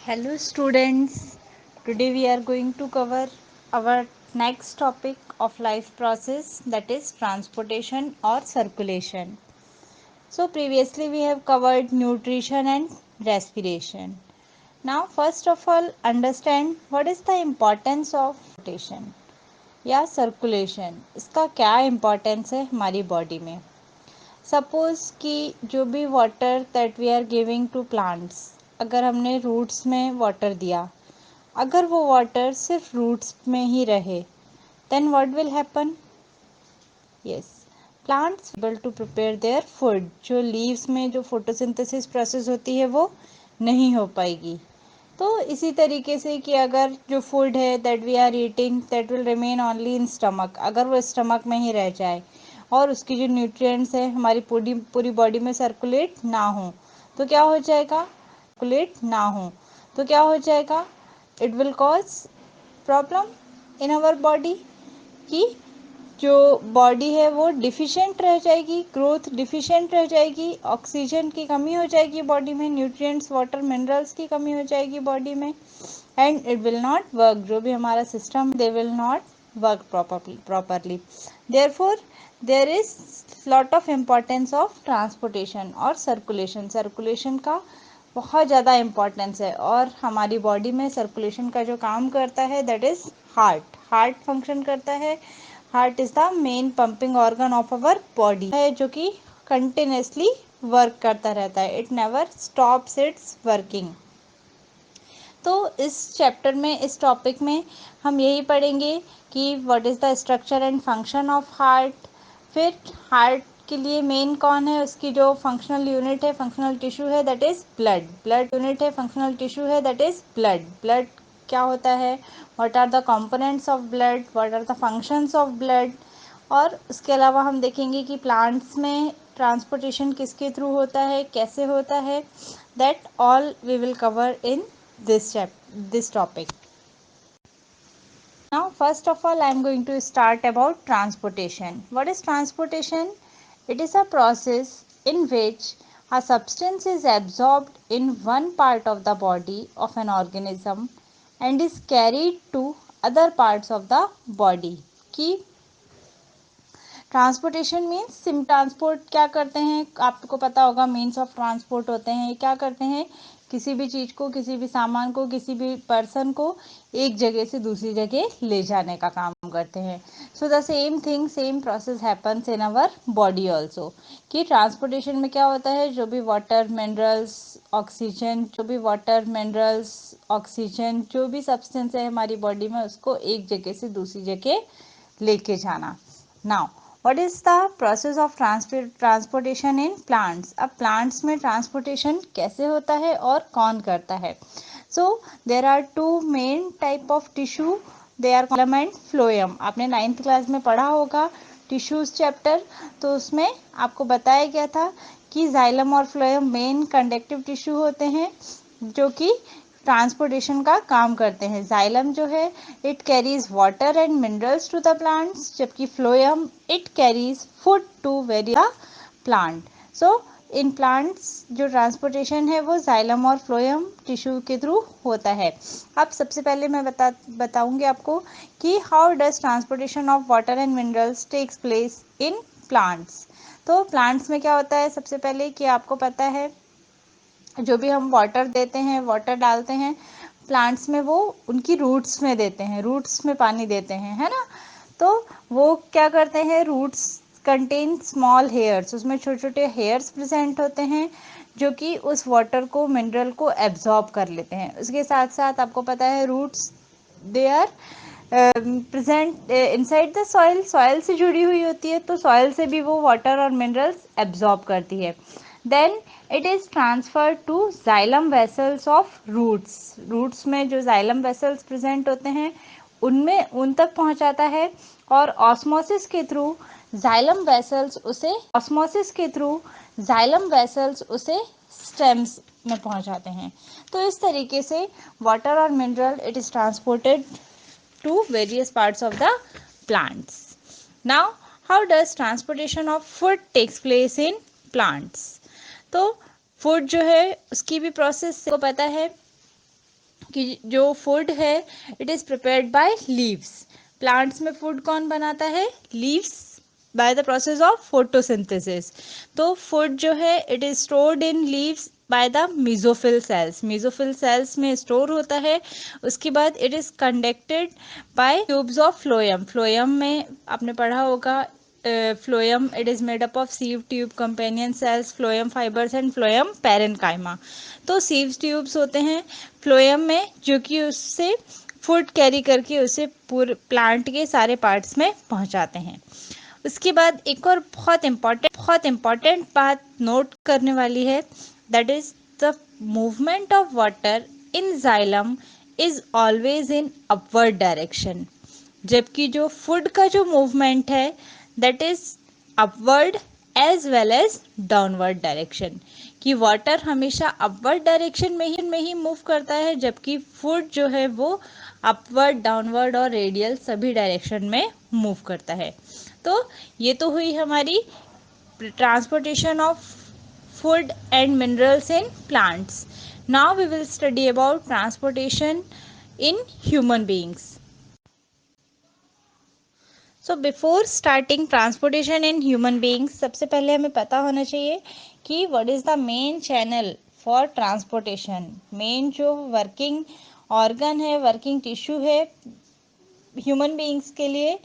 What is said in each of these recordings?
Hello students, today we are going to cover our next topic of life process, that is transportation or circulation. So previously we have covered nutrition and respiration. Now first of all understand what is the importance of transportation या circulation. इसका क्या importance है हमारी body में. Suppose कि जो भी water that we are giving to plants, अगर हमने रूट्स में वाटर दिया, अगर वो वाटर सिर्फ रूट्स में ही रहे, then what will happen? Yes, plants able to prepare their food. जो लीव्स में जो फोटोसिंथेसिस प्रोसेस होती है वो नहीं हो पाएगी. तो इसी तरीके से कि अगर जो फूड है that we are eating that will remain only in stomach, अगर वो स्टमक में ही रह जाए और उसकी जो न्यूट्रिएंट्स है हमारी पूरी बॉडी में सर्कुलेट ना हो तो क्या हो जाएगा? सर्कुलेट ना हो तो क्या हो जाएगा? It will cause problem in our body कि जो बॉडी है वो डिफिशिएंट रह जाएगी, ग्रोथ डिफिशिएंट रह जाएगी, ऑक्सीजन की कमी हो जाएगी बॉडी में, न्यूट्रिएंट्स वाटर मिनरल्स की कमी हो जाएगी बॉडी में, and it will not work. जो भी हमारा system they will not work properly. Therefore there is lot of importance of transportation और सर्कुलेशन. सर्कुलेशन का बहुत ज़्यादा इम्पोर्टेंस है और हमारी बॉडी में सर्कुलेशन का जो काम करता है दैट इज़ हार्ट फंक्शन करता है. Heart is the main pumping organ of our body है जो कि कंटिन्यूसली वर्क करता रहता है. It never stops it's working. तो इस चैप्टर में, इस टॉपिक में हम यही पढ़ेंगे कि what is the structure and function of heart. फिर हार्ट के लिए मेन कौन है, उसकी जो फंक्शनल यूनिट है, फंक्शनल टिश्यू है that is blood. Blood unit है, फंक्शनल टिश्यू है दैट इज़ ब्लड. ब्लड क्या होता है, what are the components of blood, what are the functions of blood. और उसके अलावा हम देखेंगे कि प्लांट्स में ट्रांसपोर्टेशन किसके थ्रू होता है, कैसे होता है. That all we will cover in this topic. Now first of all I am going to start about transportation. What is transportation? It is a process in which a substance is absorbed in one part of the body of an organism and is carried to other parts of the body. कि transportation means SIM transport क्या करते हैं, आपको पता होगा means of transport होते हैं. ये क्या करते हैं, किसी भी चीज़ को, किसी भी सामान को, किसी भी पर्सन को एक जगह से दूसरी जगह ले जाने का काम करते हैं. So the same thing, same process happens in our body also. कि ट्रांसपोर्टेशन में क्या होता है, जो भी वाटर मिनरल्स ऑक्सीजन, जो भी वाटर मिनरल्स ऑक्सीजन, जो भी सब्सटेंस है हमारी बॉडी में, उसको एक जगह से दूसरी जगह लेके जाना. Now what is the process of transportation in plants? अब plants में transportation कैसे होता है और कौन करता है? So there are two main type of tissue, they are phloem and phloem. आपने 9th क्लास में पढ़ा होगा टिश्यूज चैप्टर, तो उसमें आपको बताया गया था कि जाइलम और फ्लोएम मेन कंडक्टिव टिश्यू होते हैं जो कि ट्रांसपोर्टेशन का काम करते हैं. जाइलम जो है it carries water and minerals to the plants, जबकि phloem it carries food to various plant. So in plants जो ट्रांसपोर्टेशन है वो जाइलम और फ्लोएम टिश्यू के थ्रू होता है. अब सबसे पहले मैं बताऊंगी आपको कि how does transportation of water and minerals takes place in plants. तो प्लांट्स में क्या होता है, सबसे पहले कि आपको पता है जो भी हम वाटर देते हैं, वाटर डालते हैं प्लांट्स में, वो उनकी रूट्स में देते हैं, रूट्स में पानी देते हैं, है ना. तो वो क्या करते हैं, रूट्स कंटेन स्मॉल हेयर्स, उसमें छोटे छोटे हेयर्स प्रेजेंट होते हैं जो कि उस वाटर को, मिनरल को एब्जॉर्ब कर लेते हैं. उसके साथ साथ आपको पता है roots they are present inside the soil, soil से जुड़ी हुई होती है, तो सॉइल से भी वो वाटर और मिनरल्स एब्जॉर्ब करती है. Then it is transferred to xylem vessels of roots. Roots में जो जाइलम वेसल्स प्रेजेंट होते हैं उनमें उन तक पहुंचाता है और ऑस्मोसिस के थ्रू जाइलम वेसल्स उसे स्टेम्स में पहुंचाते हैं. तो इस तरीके से वाटर और mineral it is transported to various parts of the plants. Now how does transportation of food takes place in plants? तो फूड जो है उसकी भी प्रोसेस को पता है कि जो फूड है it is prepared by leaves. Plants में फूड कौन बनाता है? Leaves, by the process of photosynthesis. तो फूड जो है it is stored in leaves by the mesophyll cells. Mesophyll cells में स्टोर होता है। उसके बाद it is conducted by tubes of phloem. Phloem में आपने पढ़ा होगा, phloem it is made up of sieve tube, companion cells, phloem fibres and phloem parenchyma. तो सीव ट्यूब्स होते हैं फ्लोएम में, जो कि उससे फूड कैरी करके उसे पूरे प्लांट के सारे पार्ट्स में पहुंचाते हैं। उसके बाद एक और बहुत इम्पॉर्टेंट बात नोट करने वाली है, that is the movement of water in xylem is always in upward direction. जबकि जो फूड का जो मूवमेंट है that is upward as well as downward direction, कि वाटर हमेशा अपवर्ड डायरेक्शन में ही मूव करता है, जबकि फूड जो है वो अपवर्ड, डाउनवर्ड और रेडियल सभी डायरेक्शन में मूव करता है। तो ये तो हुई हमारी transportation of food and minerals in plants. Now we will study about transportation in human beings. So before starting transportation in human beings, सबसे पहले हमें पता होना चाहिए कि what is the main channel for transportation. Main जो working organ है, working tissue है ह्यूमन बीइंग्स के लिए,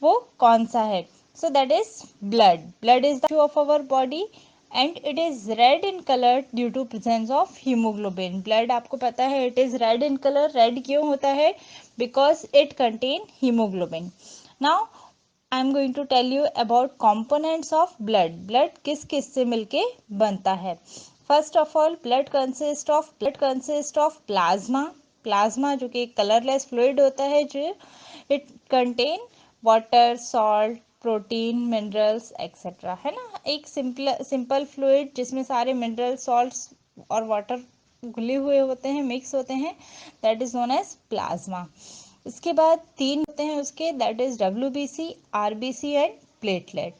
वो कौन सा है? So that is blood. Blood is the tissue of our body and it is red in colour due to presence of haemoglobin. Blood आपको पता है it is red in colour. Red क्यों होता है? Because it contain haemoglobin. Now I am going to tell you about components of blood. Blood किस किस से मिलके बनता है? First of all blood consist of plasma. Plasma जो कि कलरलेस फ्लूइड होता है, जो it contain water, salt, protein, minerals etcetera, है ना। एक सिंपल फ्लूइड जिसमें सारे मिनरल, सॉल्ट्स और वाटर घुले हुए होते हैं, मिक्स होते हैं, that is known as plasma. इसके बाद तीन होते हैं उसके, that is WBC, RBC and platelet.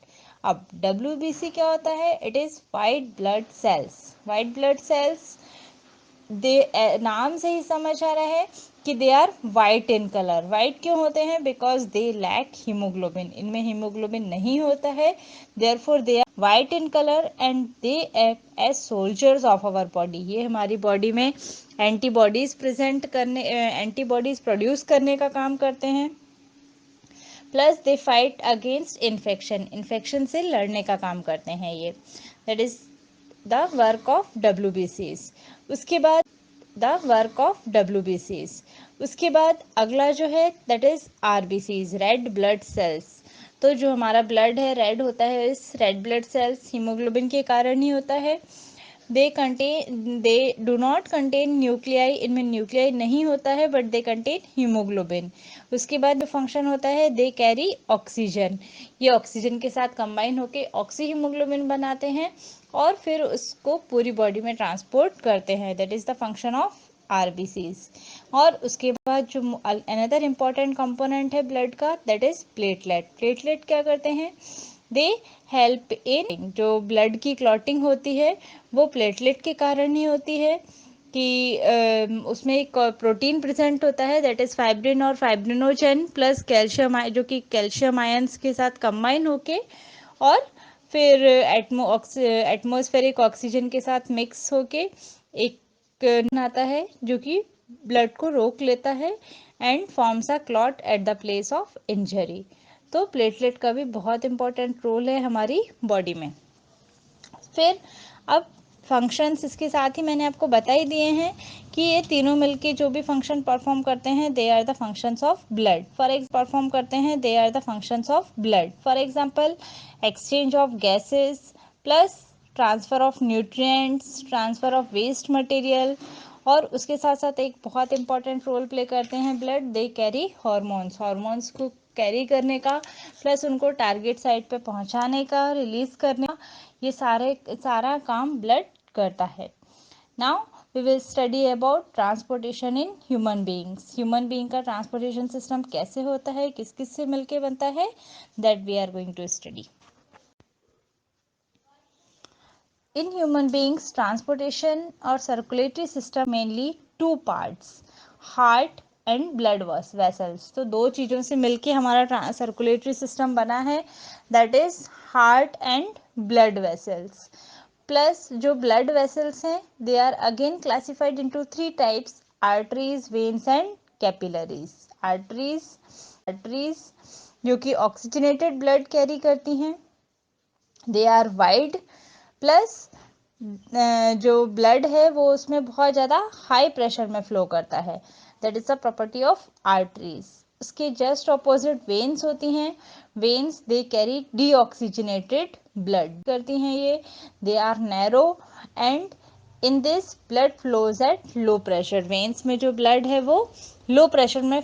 अब डब्ल्यूबीसी क्या होता है? It is white blood cells. White blood cells नाम से ही समझ आ रहा है कि they are white in colour. White क्यों होते हैं? Because they lack haemoglobin. इनमें हीमोग्लोबिन नहीं होता है, therefore they are white in colour and they act as soldiers of our body. ये हमारी बॉडी में एंटीबॉडीज प्रोड्यूस करने का काम करते हैं, plus they fight against infection से लड़ने का काम करते हैं ये। That is the work of डब्ल्यूबीसीज। उसके बाद उसके बाद अगला जो है that is RBCs, red blood cells. तो जो हमारा ब्लड है रेड होता है, इस रेड ब्लड सेल्स हीमोग्लोबिन के कारण ही होता है। They do not contain nuclei, इनमें न्यूक्लियाई नहीं होता है, बट दे कंटेन हीमोग्लोबिन। उसके बाद जो फंक्शन होता है, दे कैरी ऑक्सीजन। ये ऑक्सीजन के साथ कंबाइन होके ऑक्सी हीमोग्लोबिन बनाते हैं और फिर उसको पूरी बॉडी में ट्रांसपोर्ट करते हैं। That is the function of RBCs. और उसके बाद जो अनदर इम्पॉर्टेंट कंपोनेंट है ब्लड का, दैट इज प्लेटलेट। प्लेटलेट क्या करते हैं? दे हेल्प इन, जो ब्लड की क्लॉटिंग होती है वो प्लेटलेट के कारण ही होती है, कि उसमें एक प्रोटीन प्रेजेंट होता है, दैट इज फाइब्रिन और फाइब्रिनोजेन प्लस कैल्शियम, जो कि कैल्शियम आयंस के साथ कंबाइन होके और फिर एटमॉस्फेरिक ऑक्सीजन के साथ मिक्स होके एक आता है जो कि ब्लड को रोक लेता है and forms a clot at the place of injury. तो प्लेटलेट का भी बहुत इंपॉर्टेंट रोल है हमारी बॉडी में। फिर अब फंक्शंस इसके साथ ही मैंने आपको बता ही दिए हैं कि ये तीनों मिलके जो भी फंक्शन परफॉर्म करते हैं they are the functions of blood. For example exchange of gases plus transfer of nutrients, transfer of waste material, और उसके साथ साथ एक बहुत इंपॉर्टेंट रोल प्ले करते हैं ब्लड, दे कैरी हॉर्मोन्स को कैरी करने का, प्लस उनको टारगेट साइट पे पहुंचाने का, रिलीज करने का, ये सारा काम ब्लड करता है। Now we will study about transportation in human beings. Human being का ट्रांसपोर्टेशन सिस्टम कैसे होता है, किस किस से मिलके बनता है, that we are going to study. In human beings, transportation or circulatory system mainly two parts. Heart and blood vessels. तो दो चीज़ों से मिलके हमारा सर्कुलेटरी सिस्टम बना है, that is heart and blood vessels. Plus जो ब्लड वेसल्स हैं they are again classified into three types, arteries, veins and capillaries. Arteries जो कि ऑक्सीजनेटेड ब्लड कैरी करती हैं, दे आर वाइड, प्लस जो ब्लड है वो उसमें बहुत ज़्यादा हाई प्रेशर में फ्लो करता है, that is the property of arteries. उसके जस्ट ऑपोजिट वेन्स होती हैं। Veins they carry deoxygenated blood करती हैं ये, they are narrow and in this blood flows at low pressure. Veins में जो ब्लड है वो लो प्रेशर में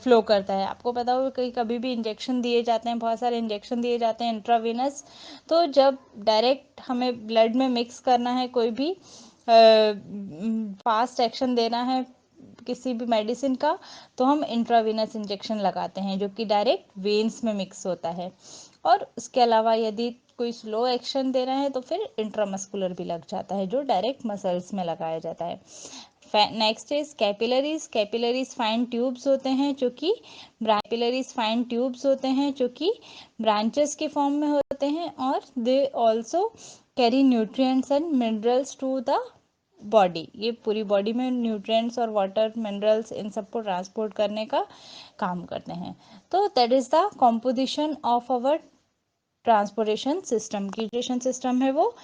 फ्लो करता है। आपको पता होगा कहीं कभी भी इंजेक्शन दिए जाते हैं, बहुत सारे इंजेक्शन दिए जाते हैं इंट्रावेनस, तो जब डायरेक्ट हमें ब्लड में मिक्स करना है, कोई भी फास्ट एक्शन देना है किसी भी मेडिसिन का, तो हम इंट्रावेनस इंजेक्शन लगाते हैं जो कि डायरेक्ट वेन्स में मिक्स होता है। और उसके अलावा यदि कोई स्लो एक्शन देना है तो फिर इंट्रामस्कुलर भी लग जाता है जो डायरेक्ट मसल्स में लगाया जाता है। Next is capillaries. Capillaries fine tubes होते हैं जो कि ब्रांचेस के फॉर्म में होते हैं, और they also carry nutrients and minerals to the body. ये पूरी बॉडी में न्यूट्रिएंट्स और वाटर, मिनरल्स, इन सबको ट्रांसपोर्ट करने का काम करते हैं। तो that is the composition of our transportation system. की सिस्टम है वो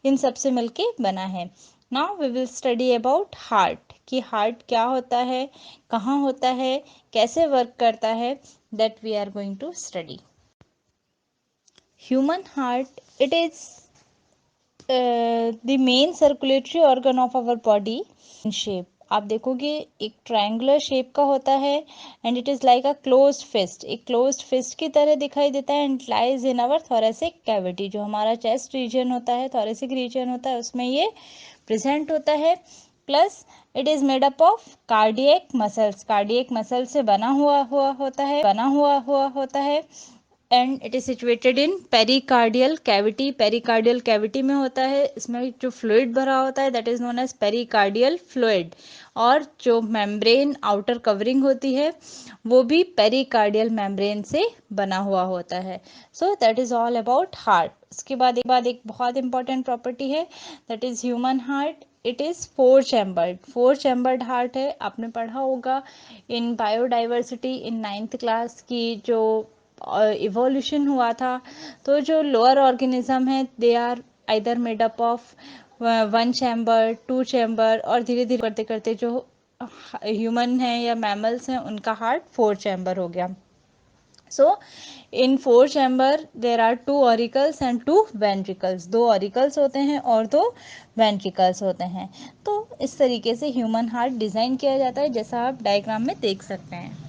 इन सब से मिलके बना है। Now we will study about heart, कि हार्ट क्या होता है, कहाँ होता है, कैसे वर्क करता है, that we are going to study. Human heart, it is the main circulatory organ of our body. Shape आप देखोगे एक ट्रायंगुलर शेप का होता है, and it is like a closed fist, एक क्लोज्ड फिस्ट की तरह दिखाई देता है, and lies in our thoracic cavity. जो हमारा चेस्ट रीजन होता है, थोरेसिक रीजन होता है, उसमें ये प्रेजेंट होता है। Plus it is made up of cardiac muscles, cardiac muscle से बना हुआ होता है, and it is situated in pericardial cavity. Pericardial cavity में होता है, इसमें जो फ्लूइड भरा होता है that is known as pericardial fluid, और जो मेम्ब्रेन आउटर कवरिंग होती है वो भी पेरिकार्डियल मेम्ब्रेन से बना हुआ होता है। So that is all about heart. उसके बाद एक बहुत इंपॉर्टेंट प्रॉपर्टी है, that is human heart. It is four chambered heart है। आपने पढ़ा होगा in biodiversity in 9th class की जो इवोल्यूशन हुआ था, तो जो लोअर ऑर्गेनिज्म है they are either made up of 1 chamber, 2 chamber, और धीरे धीरे करते करते जो ह्यूमन है या मैमल्स हैं उनका हार्ट 4 चैम्बर हो गया। So in 4 chamber there are 2 auricles and 2 ventricles. 2 auricles होते हैं और 2 वेंट्रिकल्स होते हैं। तो इस तरीके से ह्यूमन हार्ट डिज़ाइन किया जाता है, जैसा आप डायग्राम में देख सकते हैं।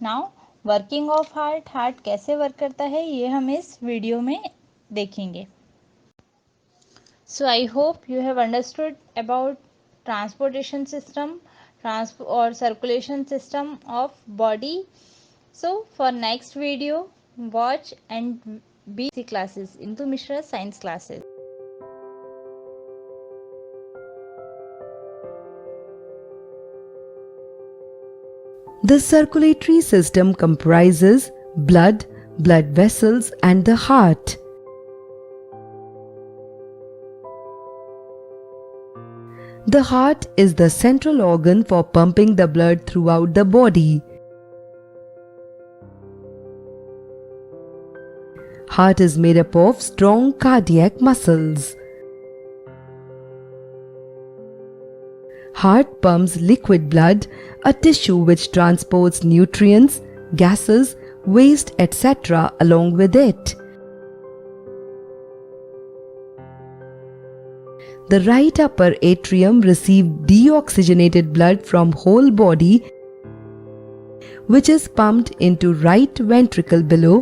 Now working of heart, heart कैसे वर्क करता है ये हम इस वीडियो में देखेंगे। So I hope you have understood about transportation system और circulation system of body. So for next video watch and be classes into Mishra science classes. The circulatory system comprises blood, blood vessels, and the heart. The heart is the central organ for pumping the blood throughout the body. Heart is made up of strong cardiac muscles. Heart pumps liquid blood, a tissue which transports nutrients, gases, waste, etc. along with it. The right upper atrium receives deoxygenated blood from whole body, which is pumped into right ventricle below,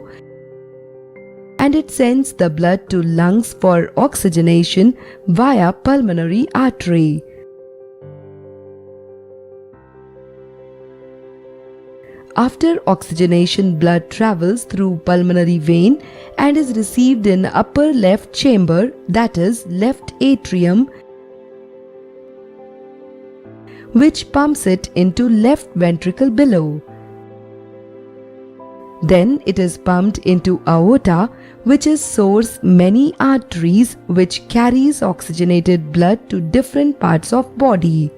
and it sends the blood to lungs for oxygenation via pulmonary artery. After oxygenation, blood travels through pulmonary vein and is received in upper left chamber, that is left atrium, which pumps it into left ventricle below. Then it is pumped into aorta, which is source many arteries which carries oxygenated blood to different parts of body.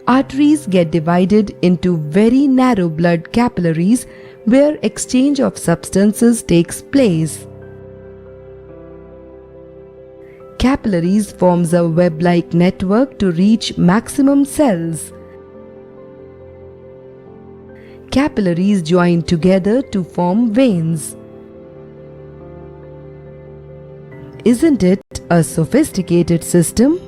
Arteries get divided into very narrow blood capillaries where exchange of substances takes place. Capillaries forms a web-like network to reach maximum cells. Capillaries join together to form veins. Isn't it a sophisticated system?